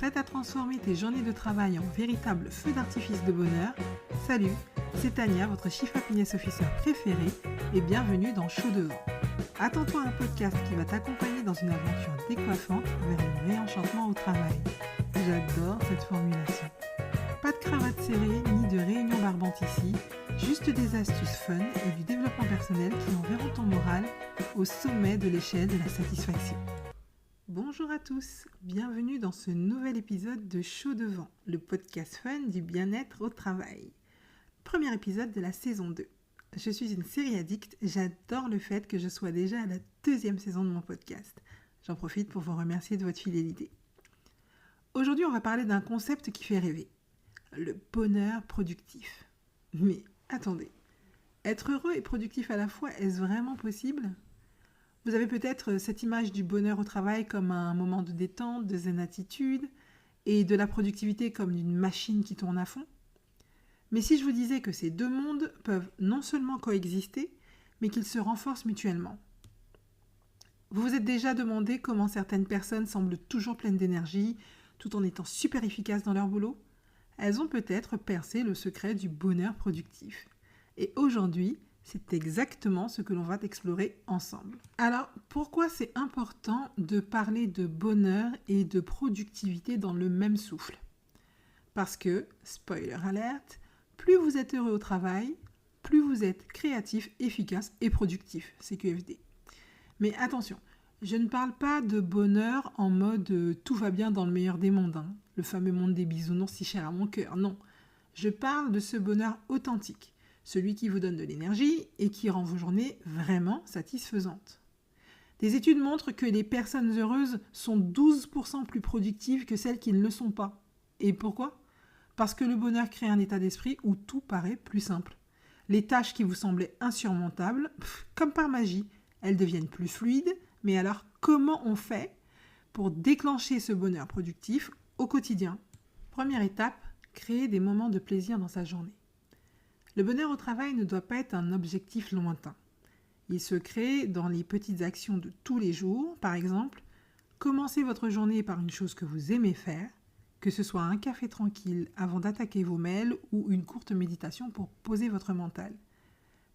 Prête à transformer tes journées de travail en véritable feu d'artifice de bonheur? Salut, c'est Tania, votre Chief Happiness Officer préférée, et bienvenue dans Chaud Devant. Attends-toi à un podcast qui va t'accompagner dans une aventure décoiffante vers le réenchantement au travail. J'adore cette formulation. Pas de cravate serrée ni de réunion barbante ici, juste des astuces fun et du développement personnel qui enverront ton moral au sommet de l'échelle de la satisfaction. Bonjour à tous, bienvenue dans ce nouvel épisode de Chaud Devant, le podcast fun du bien-être au travail. Premier épisode de la saison 2. Je suis une série addict, j'adore le fait que je sois déjà à la 2e saison de mon podcast. J'en profite pour vous remercier de votre fidélité. Aujourd'hui, on va parler d'un concept qui fait rêver, le bonheur productif. Mais attendez, être heureux et productif à la fois, est-ce vraiment possible ? Vous avez peut-être cette image du bonheur au travail comme un moment de détente, de zen attitude, et de la productivité comme une machine qui tourne à fond. Mais si je vous disais que ces deux mondes peuvent non seulement coexister, mais qu'ils se renforcent mutuellement. Vous vous êtes déjà demandé comment certaines personnes semblent toujours pleines d'énergie, tout en étant super efficaces dans leur boulot ? Elles ont peut-être percé le secret du bonheur productif. Et aujourd'hui, c'est exactement ce que l'on va explorer ensemble. Alors, pourquoi c'est important de parler de bonheur et de productivité dans le même souffle ? Parce que, spoiler alert, plus vous êtes heureux au travail, plus vous êtes créatif, efficace et productif, CQFD. Mais attention, je ne parle pas de bonheur en mode tout va bien dans le meilleur des mondes, le fameux monde des bisounours si cher à mon cœur, non. Je parle de ce bonheur authentique, celui qui vous donne de l'énergie et qui rend vos journées vraiment satisfaisantes. Des études montrent que les personnes heureuses sont 12% plus productives que celles qui ne le sont pas. Et pourquoi ? Parce que le bonheur crée un état d'esprit où tout paraît plus simple. Les tâches qui vous semblaient insurmontables, comme par magie, elles deviennent plus fluides. Mais alors, comment on fait pour déclencher ce bonheur productif au quotidien ? Première étape, créer des moments de plaisir dans sa journée. Le bonheur au travail ne doit pas être un objectif lointain. Il se crée dans les petites actions de tous les jours. Par exemple, commencez votre journée par une chose que vous aimez faire, que ce soit un café tranquille avant d'attaquer vos mails ou une courte méditation pour poser votre mental.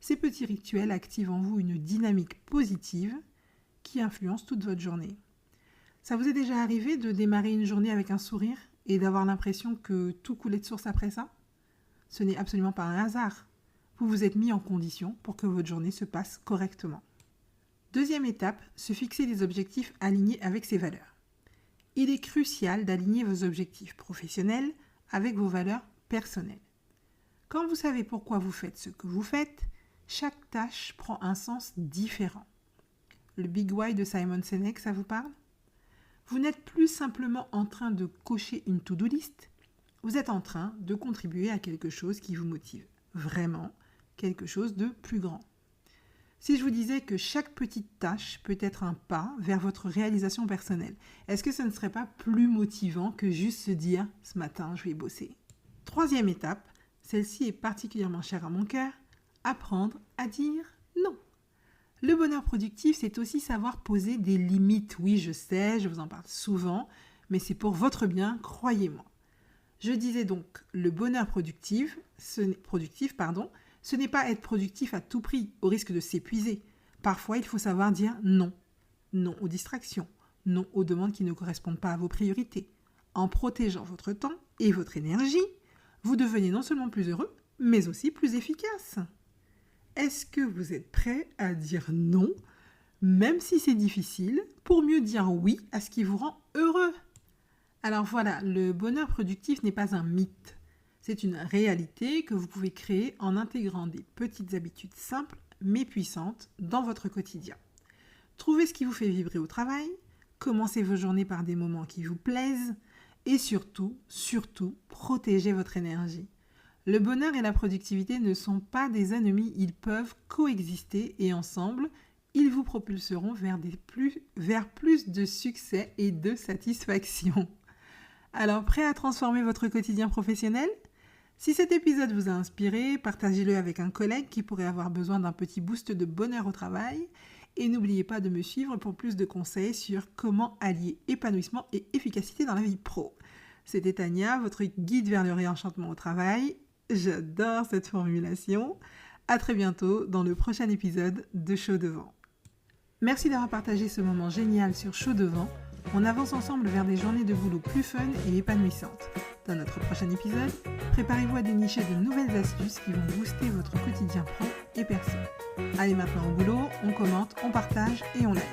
Ces petits rituels activent en vous une dynamique positive qui influence toute votre journée. Ça vous est déjà arrivé de démarrer une journée avec un sourire et d'avoir l'impression que tout coulait de source après ça ? Ce n'est absolument pas un hasard. Vous vous êtes mis en condition pour que votre journée se passe correctement. Deuxième étape, se fixer des objectifs alignés avec ses valeurs. Il est crucial d'aligner vos objectifs professionnels avec vos valeurs personnelles. Quand vous savez pourquoi vous faites ce que vous faites, chaque tâche prend un sens différent. Le Big Why de Simon Sinek, ça vous parle ? Vous n'êtes plus simplement en train de cocher une to-do list, vous êtes en train de contribuer à quelque chose qui vous motive, vraiment quelque chose de plus grand. Si je vous disais que chaque petite tâche peut être un pas vers votre réalisation personnelle, est-ce que ce ne serait pas plus motivant que juste se dire « ce matin, je vais bosser ». Troisième étape, celle-ci est particulièrement chère à mon cœur, apprendre à dire non. Le bonheur productif, c'est aussi savoir poser des limites. Oui, je sais, je vous en parle souvent, mais c'est pour votre bien, croyez-moi. Je disais donc, le bonheur productif, ce n'est pas être productif à tout prix, au risque de s'épuiser. Parfois, il faut savoir dire non. Non aux distractions, non aux demandes qui ne correspondent pas à vos priorités. En protégeant votre temps et votre énergie, vous devenez non seulement plus heureux, mais aussi plus efficace. Est-ce que vous êtes prêt à dire non, même si c'est difficile, pour mieux dire oui à ce qui vous rend heureux ? Alors voilà, le bonheur productif n'est pas un mythe. C'est une réalité que vous pouvez créer en intégrant des petites habitudes simples mais puissantes dans votre quotidien. Trouvez ce qui vous fait vibrer au travail, commencez vos journées par des moments qui vous plaisent et surtout, protégez votre énergie. Le bonheur et la productivité ne sont pas des ennemis, ils peuvent coexister et ensemble, ils vous propulseront vers plus de succès et de satisfaction. Alors, prêt à transformer votre quotidien professionnel ? Si cet épisode vous a inspiré, partagez-le avec un collègue qui pourrait avoir besoin d'un petit boost de bonheur au travail. Et n'oubliez pas de me suivre pour plus de conseils sur comment allier épanouissement et efficacité dans la vie pro. C'était Tania, votre guide vers le réenchantement au travail. J'adore cette formulation. À très bientôt dans le prochain épisode de Chaud Devant. Merci d'avoir partagé ce moment génial sur Chaud Devant. On avance ensemble vers des journées de boulot plus fun et épanouissantes. Dans notre prochain épisode, préparez-vous à dénicher de nouvelles astuces qui vont booster votre quotidien pro et perso. Allez maintenant au boulot, on commente, on partage et on like.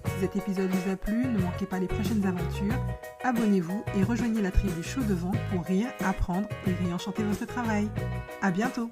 Si cet épisode vous a plu, ne manquez pas les prochaines aventures. Abonnez-vous et rejoignez la tribu Chaud Devant pour rire, apprendre et réenchanter votre travail. À bientôt!